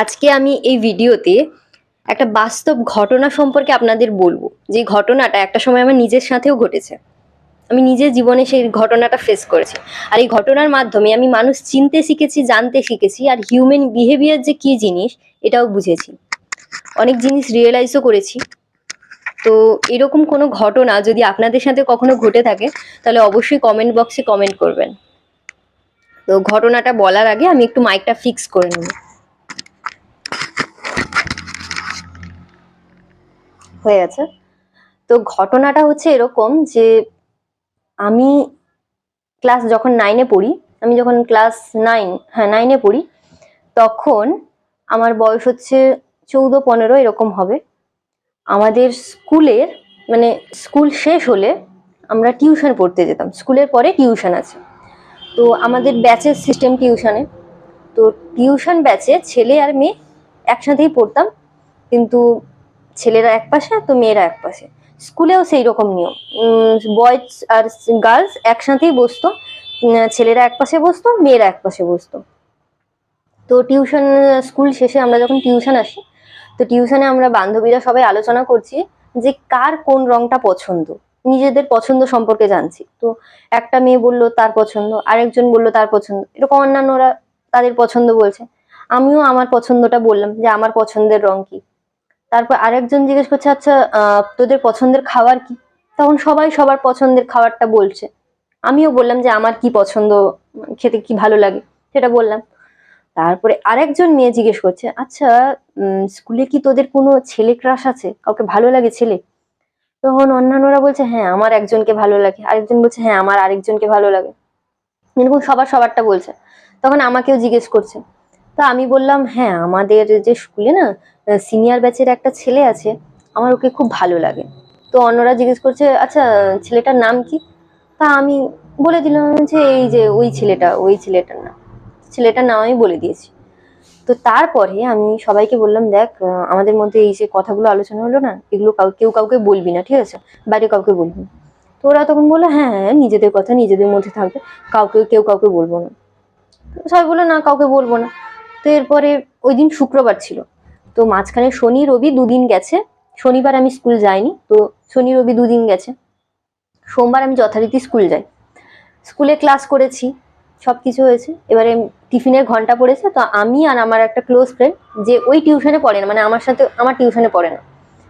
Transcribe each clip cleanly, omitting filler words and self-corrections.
আজকে আমি এই ভিডিওতে একটা বাস্তব ঘটনা সম্পর্কে আপনাদের বলবো, যে ঘটনাটা একটা সময় আমার নিজের সাথেও ঘটেছে। আমি নিজের জীবনে সেই ঘটনাটা ফেস করেছি। আর এই ঘটনার মাধ্যমে আমি মানুষ চিনতে শিখেছি, জানতে শিখেছি, আর হিউম্যান বিহেভিয়ার যে কি জিনিস এটাও বুঝেছি। অনেক জিনিস রিয়েলাইজও করেছি। তো এরকম কোনো ঘটনা যদি আপনাদের সাথে কখনো ঘটে থাকে তাহলে অবশ্যই কমেন্ট বক্সে কমেন্ট করবেন। তো ঘটনাটা বলার আগে আমি একটু মাইকটা ফিক্স করে নেব। হয়ে গেছে। তো ঘটনাটা হচ্ছে এরকম যে আমি যখন 9-এ পড়ি, আমি যখন ক্লাস 9-এ পড়ি, তখন আমার বয়স হচ্ছে 14-15 এরকম হবে। আমাদের স্কুলের মানে স্কুল শেষ হলে আমরা টিউশন পড়তে যেতাম। স্কুলের পরে টিউশন আছে। তো আমাদের ব্যাচের সিস্টেম টিউশনে। তো টিউশন ব্যাচে ছেলে আর মেয়ে একসাথেই পড়তাম, কিন্তু ছেলেরা এক পাশে তো মেয়েরা এক পাশে। স্কুলেও সেই রকম নিয়ম, বয়েজ আর গার্লস একসাথেই বসতো। ছেলেরা এক পাশে বসতো, মেয়েরা এক পাশে বসতো। তো টিউশন স্কুল শেষে আমরা যখন টিউশন আসি, তো টিউশনে আমরা বান্ধবীরা সবাই আলোচনা করছি যে কার কোন রংটা পছন্দ, নিজেদের পছন্দ সম্পর্কে জানছি। তো একটা মেয়ে বললো তার পছন্দ, আরেকজন বললো তার পছন্দ, এরকম অন্যান্যরা তাদের পছন্দ বলছে। আমিও আমার পছন্দটা বললাম যে আমার পছন্দের রং কি। তারপর আরেকজন জিজ্ঞেস করছে, আচ্ছা তোদের পছন্দের খাবার কি? তখন সবাই সবার পছন্দের খাবারটা বলছে। আমিও বললাম যে আমার কি পছন্দ, খেতে কি ভালো লাগে সেটা বললাম। তারপরে আরেকজন মেয়ে জিজ্ঞেস করছে, আচ্ছা স্কুলে কি তোদের কোনো ছেলে ক্রাশ আছে, কাউকে ভালো লাগে ছেলে? তখন অন্যান্যরা বলছে হ্যাঁ আমার একজনকে ভালো লাগে, আরেকজন বলছে হ্যাঁ আমার আরেকজনকে ভালো লাগে, এরকম সবার সবারটা বলছে। তখন আমাকেও জিজ্ঞেস করছে। তো আমি বললাম হ্যাঁ আমাদের যে স্কুলে না সিনিয়র ব্যাচের একটা ছেলে আছে, আমার ওকে খুব ভালো লাগে। তো অন্যরা জিজ্ঞেস করছে, আচ্ছা ছেলেটার নাম কি? তা আমি বলে দিলাম যে এই যে ওই ছেলেটার নাম। ছেলেটার নাম আমি বলে দিয়েছি। তো তারপরে আমি সবাইকে বললাম, দেখ আমাদের মধ্যে এই যে কথাগুলো আলোচনা হলো না, এগুলো কেউ কাউকে বলবি না, ঠিক আছে? বাইরে কাউকে বলবি না। তো ওরা তখন বললো হ্যাঁ হ্যাঁ নিজেদের কথা নিজেদের মধ্যে থাকবে, কেউ কাউকে বলবো না। সবাই বললো না কাউকে বলবো না। তো এরপরে ওই দিন শুক্রবার ছিল, তো মাঝখানে শনি রবি দুদিন গেছে। শনিবার আমি স্কুল যাইনি, তো শনি রবি দুদিন গেছে। সোমবার আমি যথারীতি স্কুল যাই। স্কুলে ক্লাস করেছি, সবকিছু হয়েছে। এবারে টিফিনের ঘন্টা পড়েছে, তো আমি আর আমার একটা ক্লোজ ফ্রেন্ড, যে ওই টিউশনে পড়ে না, মানে আমার সাথে আমার টিউশনে পড়ে না,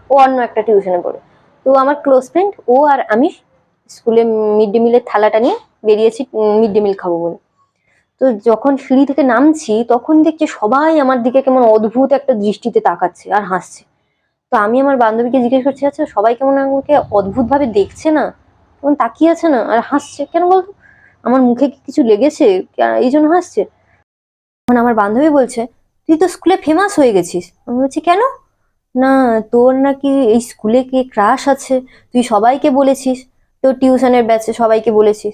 ও অন্য একটা টিউশনে পড়ে। তো আমার ক্লোজ ফ্রেন্ড ও আর আমি স্কুলে মিড ডে মিলের থালাটা নিয়ে বেরিয়েছি মিড ডে মিল খাবো বলে। তো যখন সিঁড়ি থেকে নামছি তখন দেখছি সবাই আমার দিকে কেমন অদ্ভুত একটা দৃষ্টিতে তাকাচ্ছে আর হাসছে। তো আমি আমার বান্ধবীকে জিজ্ঞেস করছি, আচ্ছা সবাই কেমন আমাকে অদ্ভুত ভাবে দেখছে না, কেমন তাকিয়ে আছে না আর হাসছে কেন বলতো, আমার মুখে কি কিছু লেগেছে এই জন্য হাসছে? তখন আমার বান্ধবী বলছে, তুই তো স্কুলে ফেমাস হয়ে গেছিস। আমি বলছি কেন? না তোর নাকি এই স্কুলে কে ক্রাশ আছে, তুই সবাইকে বলেছিস, তোর টিউশনের ব্যাচে সবাইকে বলেছিস,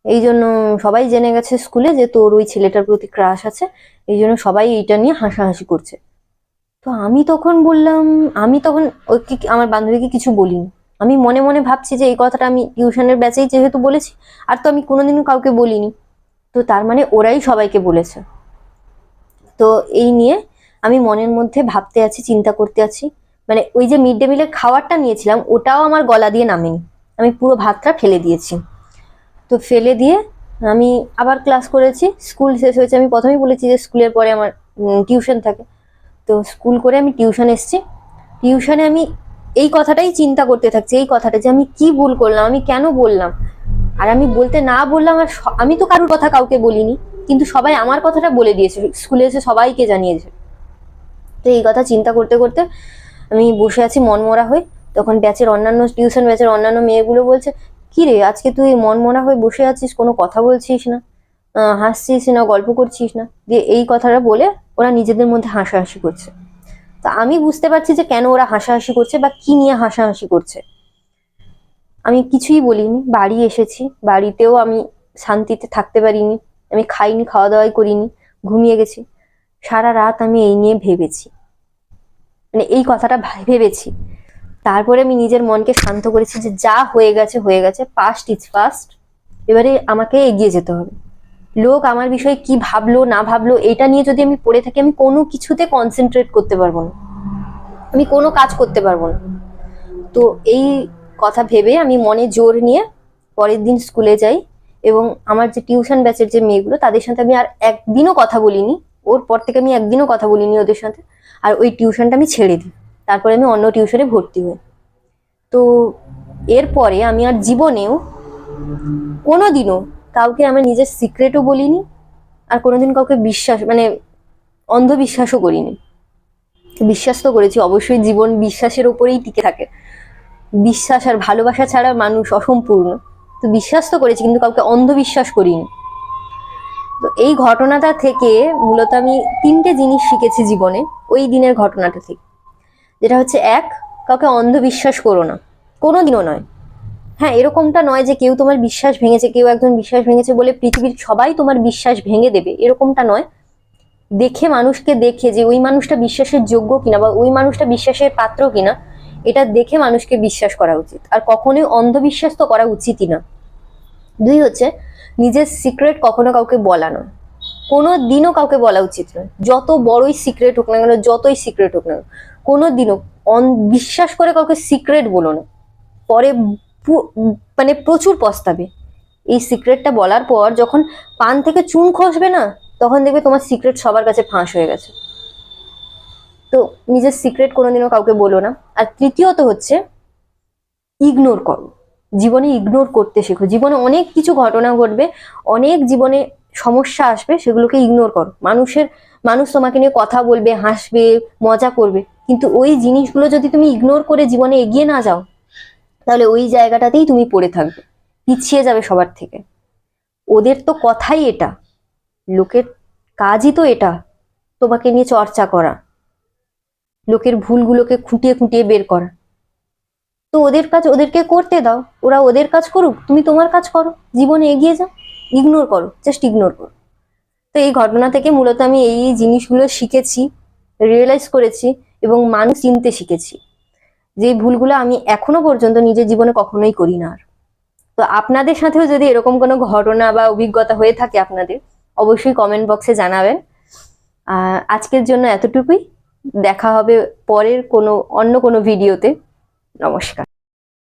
এই জন্য সবাই জেনে গেছে স্কুলে যে তোর ওই ছেলেটার প্রতি ক্রাশ আছে, এই জন্য সবাই এইটা নিয়ে হাসাহাসি করছে। তো আমি তখন ওকে আমার বান্ধবীকে কিছু বলিনি। আমি মনে মনে ভাবছি যে এই কথাটা আমি টিউশনের ব্যাচেই যেহেতু বলেছি, আর তো আমি কোনোদিনও কাউকে বলিনি, তো তার মানে ওরাই সবাইকে বলেছে। তো এই নিয়ে আমি মনের মধ্যে ভাবতে আছি, চিন্তা করতে আছি। মানে ওই যে মিড ডে মিলের খাবারটা নিয়েছিলাম ওটাও আমার গলা দিয়ে নামেনি, আমি পুরো ভাতটা ফেলে দিয়েছি। তো ফেলে দিয়ে আমি আবার ক্লাস করেছি। স্কুল শেষ হয়েছে, আমি প্রথমেই বলেছি যে স্কুলের পরে আমার টিউশন থাকে। তো স্কুল করে আমি টিউশন এসেছি। টিউশনে আমি এই কথাটাই চিন্তা করতে থাকছি, এই কথাটা যে আমি কি ভুল করলাম, আমি কেন বললাম। আর আমি বলতে না বললাম, আর আমি তো কারোর কথা কাউকে বলিনি, কিন্তু সবাই আমার কথাটা বলে দিয়েছে, স্কুলে এসে সবাইকে জানিয়েছে। তো এই কথা চিন্তা করতে করতে আমি বসে আছি মনমরা হয়ে। তখন টিউশন ব্যাচের অন্যান্য মেয়েগুলো বলছে, কি রে আজকে তুই মনমরা হয়ে বসে আছিস, কোনো কথা বলছিস না, হাসছিস না, গল্প করছিস না? দিয়ে এই কথাটা বলে ওরা নিজেদের মধ্যে হাসাহাসি করছে। তা আমি বুঝতে পারছি যে কেন ওরা হাসাহাসি করছে বা কি নিয়ে হাসাহাসি করছে। আমি কিছুই বলিনি, বাড়ি এসেছি, বাড়িতেও আমি শান্তিতে থাকতে পারিনি, আমি খাইনি, খাওয়া দাওয়াই করিনি, ঘুমিয়ে গেছি। সারা রাত আমি এই নিয়ে ভেবেছি, মানে এই কথাটা ভেবেছি। তারপরে আমি নিজের মনকে শান্ত করেছি যে যা হয়ে গেছে হয়ে গেছে, পাস্ট ইজ পাস্ট, এবারে আমাকে এগিয়ে যেতে হবে। লোক আমার বিষয়ে কি ভাবলো না ভাবলো এটা নিয়ে যদি আমি পড়ে থাকি, আমি কোনো কিছুতে কনসেন্ট্রেট করতে পারবো না, আমি কোনো কাজ করতে পারবো না। তো এই কথা ভেবে আমি মনে জোর নিয়ে পরের দিন স্কুলে যাই, এবং আমার যে টিউশন ব্যাচের যে মেয়েগুলো তাদের সাথে আমি আর একদিনও কথা বলিনি। ওর পর থেকে আমি একদিনও কথা বলিনি ওদের সাথে, আর ওই টিউশনটা আমি ছেড়ে দিই। তারপরে আমি অন্য টিউশনে ভর্তি হই। তো এরপরে আমি আর জীবনেও কোনোদিনও কাউকে আমার নিজের সিক্রেটও বলিনি, আর কোনোদিন কাউকে বিশ্বাস মানে অন্ধবিশ্বাসও করিনি। বিশ্বাস তো করেছি অবশ্যই, জীবন বিশ্বাসের উপরেই টিকে থাকে, বিশ্বাস আর ভালোবাসা ছাড়া মানুষ অসম্পূর্ণ। তো বিশ্বাস তো করেছি, কিন্তু কাউকে অন্ধবিশ্বাস করিনি। তো এই ঘটনাটা থেকে মূলত আমি 3টে জিনিস শিখেছি জীবনে ওই দিনের ঘটনাটা থেকে। যেটা হচ্ছে, এক, কাউকে অন্ধবিশ্বাস করো না, কোনোদিনও নয়। হ্যাঁ, এরকমটা নয় যে কেউ তোমার বিশ্বাস ভেঙেছে, কেউ একজন বিশ্বাস ভেঙেছে বলে পৃথিবীর সবাই তোমার বিশ্বাস ভেঙে দেবে, এরকমটা নয়। দেখে, মানুষকে দেখে যে ওই মানুষটা বিশ্বাসের যোগ্য কিনা বা ওই মানুষটা বিশ্বাসের পাত্র কিনা, এটা দেখে মানুষকে বিশ্বাস করা উচিত, আর কখনোই অন্ধবিশ্বাস তো করা উচিতই না। 2 হচ্ছে, নিজের সিক্রেট কখনো কাউকে বলা নয়, কোনো দিনও কাউকে বলা উচিত নয়। যত বড়ই সিক্রেট হোক না কেন, যতই সিক্রেট হোক না কেন, কোনো দিনও বিশ্বাস করে কাউকে সিক্রেট বলো না, পরে মানে প্রচুর পস্তাবে। এই সিক্রেটটা বলার পর যখন পান থেকে চুন খসবে না, তখন দেখবে তোমার সিক্রেট সবার কাছে ফাঁস হয়ে গেছে। তো নিজের সিক্রেট কোনোদিনও কাউকে বলো না। আর তৃতীয়ত হচ্ছে, ইগনোর করো, জীবনে ইগনোর করতে শেখো। জীবনে অনেক কিছু ঘটনা ঘটবে, অনেক জীবনে সমস্যা আসবে, সেগুলোকে ইগনোর করো। মানুষ তোমাকে নিয়ে কথা বলবে, হাসবে, মজা করবে, কিন্তু ওই জিনিসগুলো যদি তুমি ইগনোর করে জীবনে এগিয়ে না যাও, তাহলে ওই জায়গাটাতেই তুমি পড়ে থাকবে, পিছিয়ে যাবে সবার থেকে। ওদের তো কথাই এটা, লোকের কাজই তো এটা, তোমাকে নিয়ে চর্চা করা, লোকের ভুলগুলোকে খুঁটিয়ে খুঁটিয়ে বের করা। তো ওদের কাজ ওদেরকে করতে দাও, ওরা ওদের কাজ করুক, তুমি তোমার কাজ করো, জীবনে এগিয়ে যাও। ইগনোর করো, জাস্ট ইগনোর করো। তো এই ঘটনা থেকে মূলত আমি এই জিনিসগুলো শিখেছি, রিয়েলাইজ করেছি, এবং মানুষ চিনতে শিখেছি, যে ভুলগুলো আমি এখনো পর্যন্ত নিজের জীবনে কখনোই করি না আর। তো আপনাদের সাথেও যদি এরকম কোনো ঘটনা বা অভিজ্ঞতা হয়ে থাকে আপনাদের, অবশ্যই কমেন্ট বক্সে জানাবেন। আজকের জন্য এতটুকুই, দেখা হবে পরের অন্য কোনো ভিডিওতে। নমস্কার।